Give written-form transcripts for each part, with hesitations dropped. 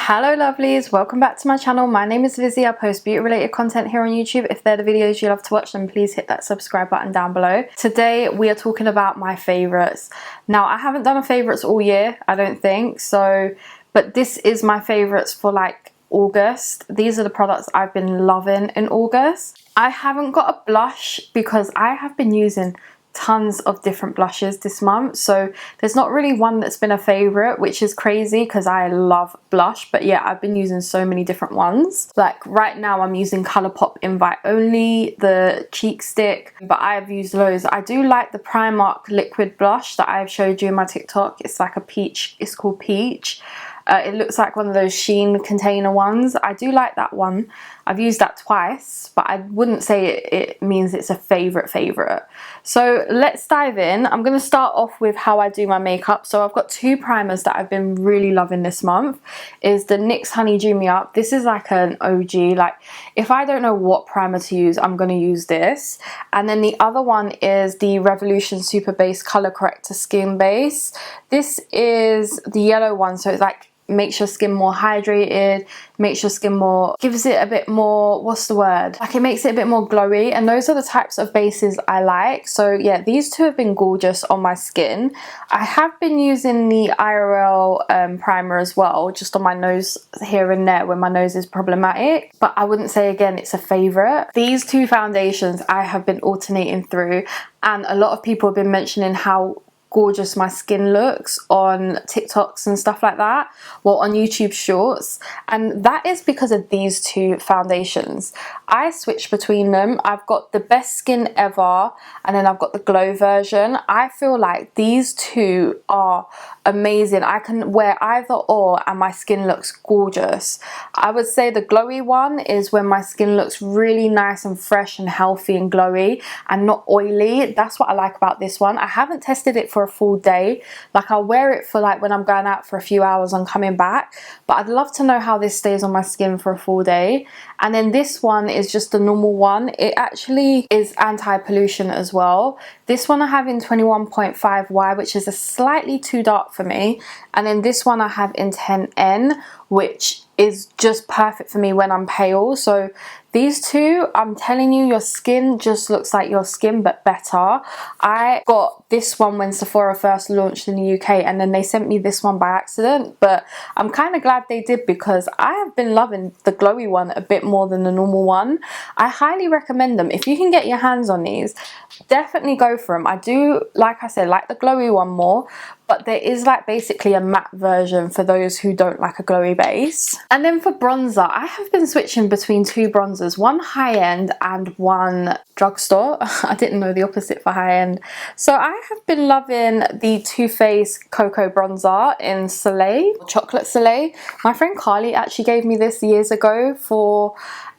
Hello lovelies, welcome back to my channel. My name is Lizzie. I post beauty related content here on YouTube. If they're the videos you love to watch, then please hit that subscribe button down below. Today we are talking about my favorites. Now I haven't done a favorites all year, I don't think so, but this is my favorites for like August. These are the products I've been loving in August. I haven't got a blush because I have been using tons of different blushes this month, so there's not really one that's been a favorite, which is crazy because I love blush. But yeah, I've been using so many different ones. Like right now I'm using Colourpop Invite Only, the cheek stick, but I've used loads. I do like the Primark liquid blush that I've showed you in my TikTok. It's like a peach, it's called Peach. It looks like one of those Shein container ones. I do like that one. I've used that twice, but I wouldn't say it means it's a favorite. So let's dive in. I'm going to start off with how I do my makeup. So I've got two primers that I've been really loving this month. Is the NYX Honey Dew Me Up. This is like an OG. Like if I don't know what primer to use, I'm going to use this. And then the other one is the Revolution Super Base Color Corrector Skin Base. This is the yellow one, so it's like makes your skin more hydrated, makes your skin more, gives it a bit more, what's the word, like it makes it a bit more glowy. And those are the types of bases I like. So yeah, these two have been gorgeous on my skin. I have been using the IRL primer as well, just on my nose here and there when my nose is problematic, but I wouldn't say again it's a favorite. These two foundations I have been alternating through, and a lot of people have been mentioning how gorgeous my skin looks on TikToks and stuff like that, well on YouTube shorts, and that is because of these two foundations. I switch between them. I've got the best skin ever, and then I've got the glow version. I feel like these two are amazing. I can wear either or and my skin looks gorgeous. I would say the glowy one is when my skin looks really nice and fresh and healthy and glowy and not oily. That's what I like about this one. I haven't tested it for a full day. Like I'll wear it for like when I'm going out for a few hours and coming back, but I'd love to know how this stays on my skin for a full day. And then this one is just the normal one. It actually is anti-pollution as well. This one I have in 21.5Y, which is a slightly too dark for me, and then this one I have in 10N, which is just perfect for me when I'm pale. So these two, I'm telling you, your skin just looks like your skin but better. I got this one when Sephora first launched in the UK, and then they sent me this one by accident, but I'm kind of glad they did because I have been loving the glowy one a bit more than the normal one. I highly recommend them. If you can get your hands on these, definitely go for them. I do, like I said, like the glowy one more, but there is like basically a matte version for those who don't like a glowy base. And then for bronzer, I have been switching between two bronzers, one high-end and one drugstore. I didn't know the opposite for high-end. So I have been loving the Too Faced Cocoa Bronzer in Soleil, Chocolate Soleil. My friend Carly actually gave me this years ago for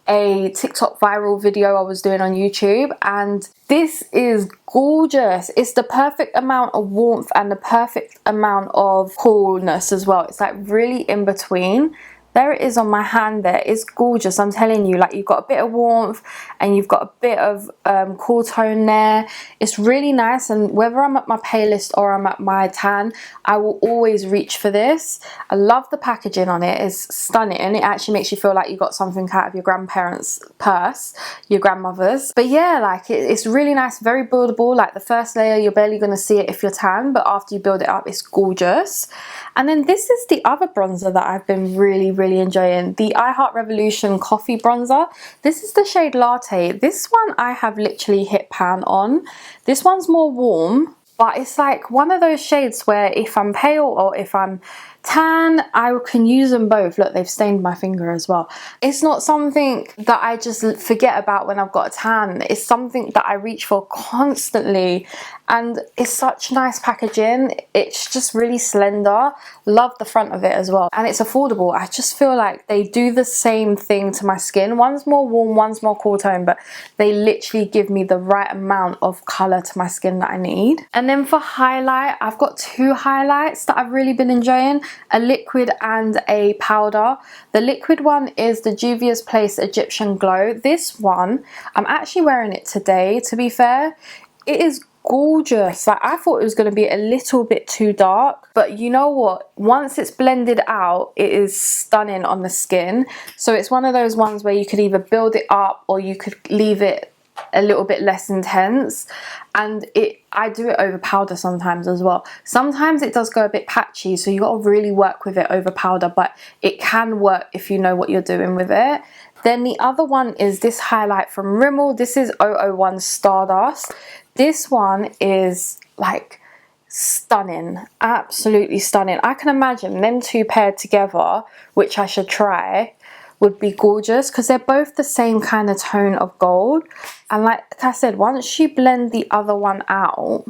a TikTok viral video I was doing on YouTube, and this is gorgeous. It's the perfect amount of warmth and the perfect amount of coolness as well. It's like really in between. There it is on my hand there. It's gorgeous. I'm telling you, like you've got a bit of warmth and you've got a bit of cool tone there. It's really nice, and whether I'm at my palest or I'm at my tan, I will always reach for this. I love the packaging on it. It's stunning. It actually makes you feel like you got something out of your grandparents' purse, your grandmother's. But yeah, like it's really nice, very buildable. Like the first layer, you're barely going to see it if you're tan, but after you build it up, it's gorgeous. And then this is the other bronzer that I've been really enjoying, the I Heart Revolution Coffee Bronzer. This is the shade Latte. This one I have literally hit pan on. This one's more warm, but it's like one of those shades where if I'm pale or if I'm tan, I can use them both. Look, they've stained my finger as well. It's not something that I just forget about when I've got a tan. It's something that I reach for constantly, and it's such nice packaging. It's just really slender. Love the front of it as well, and it's affordable. I just feel like they do the same thing to my skin. One's more warm, one's more cool tone, but they literally give me the right amount of color to my skin that I need. And then for highlight, I've got two highlights that I've really been enjoying, a liquid and a powder. The liquid one is the Juvia's Place Egyptian Glow. This one, I'm actually wearing it today, to be fair. It is gorgeous. Like, I thought it was going to be a little bit too dark, but you know what, once it's blended out, it is stunning on the skin. So it's one of those ones where you could either build it up or you could leave it a little bit less intense. And I do it over powder sometimes as well. Sometimes it does go a bit patchy, so you got to really work with it over powder, but it can work if you know what you're doing with it. Then the other one is this highlight from Rimmel. This is 001 Stardust. This one is like stunning, absolutely stunning. I can imagine them two paired together, which I should try, would be gorgeous because they're both the same kind of tone of gold. And like I said, once you blend the other one out,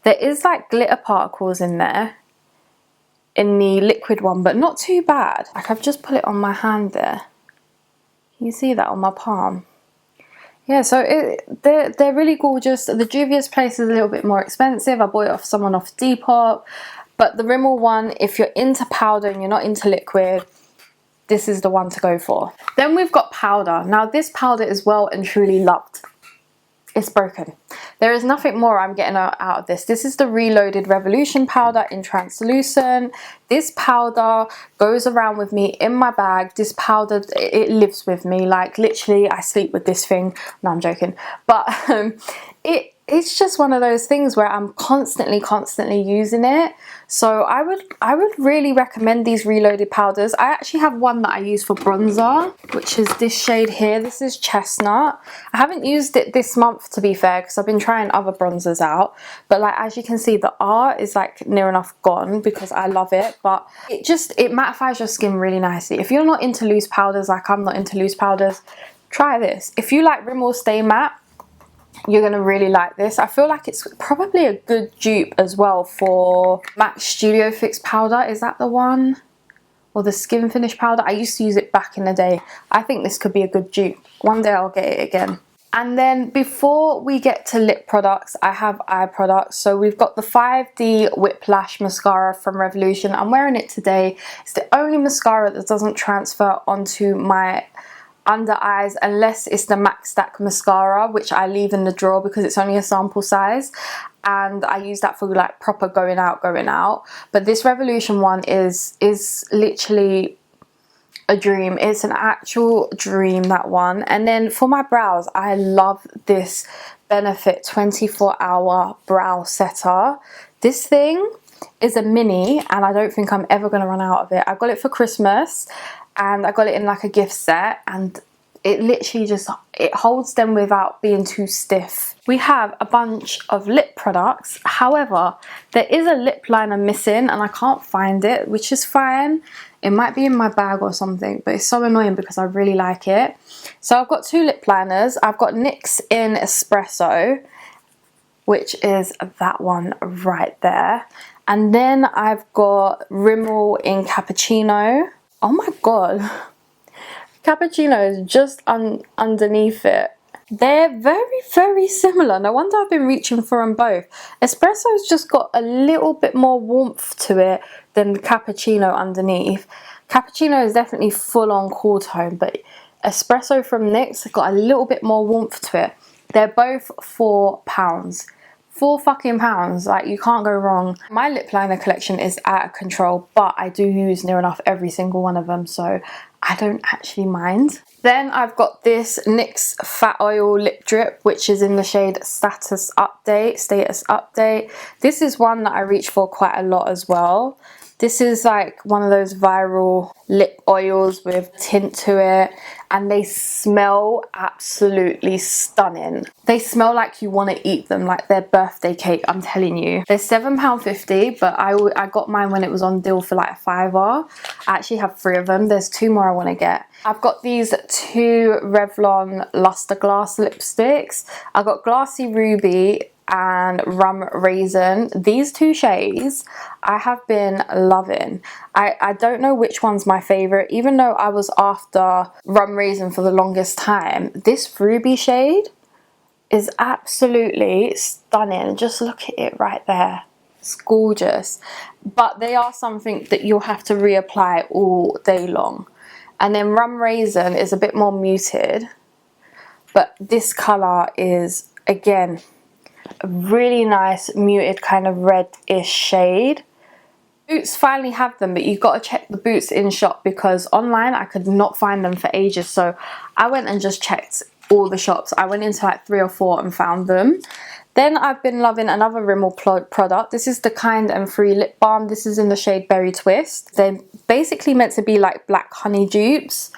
there is like glitter particles in there in the liquid one, but not too bad. Like, I've just put it on my hand there. You see that on my palm? Yeah, so they're really gorgeous. The Juvia's Place is a little bit more expensive. I bought it off someone off Depop. But the Rimmel one, if you're into powder and you're not into liquid, this is the one to go for. Then we've got powder. Now this powder is well and truly loved. It's broken. There is nothing more I'm getting out of this. This is the Reloaded Revolution powder in translucent. This powder goes around with me in my bag. This powder, it lives with me. Like, literally, I sleep with this thing. No, I'm joking. But it's just one of those things where I'm constantly using it. So I would really recommend these Reloaded powders. I actually have one that I use for bronzer, which is this shade here. This is Chestnut. I haven't used it this month, to be fair, because I've been trying other bronzers out. But like, as you can see, the art is like near enough gone because I love it. But it mattifies your skin really nicely. If you're not into loose powders, like I'm not into loose powders, try this. If you like Rimmel Stay Matte, you're gonna really like this. I feel like it's probably a good dupe as well for MAC Studio Fix powder. Is that the one? Or the Skin Finish powder? I used to use it back in the day. I think this could be a good dupe. One day I'll get it again. And then before we get to lip products, I have eye products. So we've got the 5D Whiplash mascara from Revolution. I'm wearing it today. It's the only mascara that doesn't transfer onto my under eyes unless it's the MAC Stack mascara, which I leave in the drawer because it's only a sample size, and I use that for like proper going out. But this Revolution one is literally a dream. It's an actual dream, that one. And then for my brows, I love this Benefit 24-hour brow setter. This thing is a mini and I don't think I'm ever going to run out of it. I got it for Christmas and I got it in like a gift set, and it literally just, it holds them without being too stiff. We have a bunch of lip products. However, there is a lip liner missing and I can't find it, which is fine. It might be in my bag or something, but it's so annoying because I really like it. So I've got two lip liners. I've got NYX in Espresso, which is that one right there. And then I've got Rimmel in Cappuccino. Oh my god, Cappuccino is just underneath it. They're very similar. No wonder I've been reaching for them both. Espresso's just got a little bit more warmth to it than the Cappuccino underneath. Cappuccino is definitely full on cool tone, but Espresso from NYX got a little bit more warmth to it. They're both £4. £4 like, you can't go wrong. My lip liner collection is out of control, but I do use near enough every single one of them, so I don't actually mind. Then I've got this NYX Fat Oil Lip Drip, which is in the shade Status Update. This is one that I reach for quite a lot as well. This is like one of those viral lip oils with tint to it, and they smell absolutely stunning. They smell like you want to eat them, like their birthday cake, I'm telling you. They're £7.50, but I got mine when it was on deal for like a £5. I actually have 3 of them. There's 2 more I want to get. I've got these 2 Revlon Luster Glass lipsticks. I've got Glassy Ruby and Rum Raisin. These 2 shades I have been loving. I don't know which one's my favorite, even though I was after Rum Raisin for the longest time. This Ruby shade is absolutely stunning. Just look at it right there. It's gorgeous. But they are something that you'll have to reapply all day long. And then Rum Raisin is a bit more muted, but this colour is, again, a really nice muted kind of reddish shade. Boots finally have them, but you've got to check the boots in shop because online I could not find them for ages. So I went and just checked all the shops. I went into like 3 or 4 and found them. Then I've been loving another Rimmel product. This is the Kind and Free lip balm. This is in the shade Berry Twist. They're basically meant to be like black honey dupes.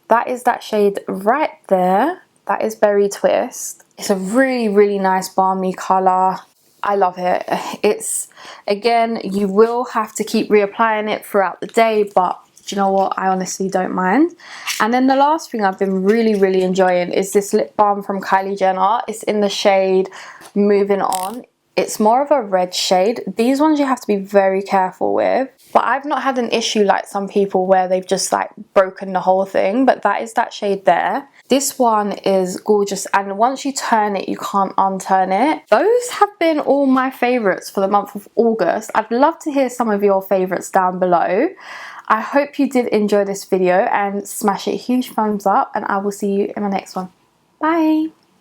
That is that shade right there. That is Berry Twist. It's a really, really nice balmy colour. I love it. It's, again, you will have to keep reapplying it throughout the day, but do you know what? I honestly don't mind. And then the last thing I've been really, really enjoying is this lip balm from Kylie Jenner. It's in the shade Moving On. It's more of a red shade. These ones you have to be very careful with. But I've not had an issue like some people where they've just like broken the whole thing. But that is that shade there. This one is gorgeous, and once you turn it, you can't unturn it. Those have been all my favourites for the month of August. I'd love to hear some of your favourites down below. I hope you did enjoy this video and smash it a huge thumbs up, and I will see you in my next one. Bye!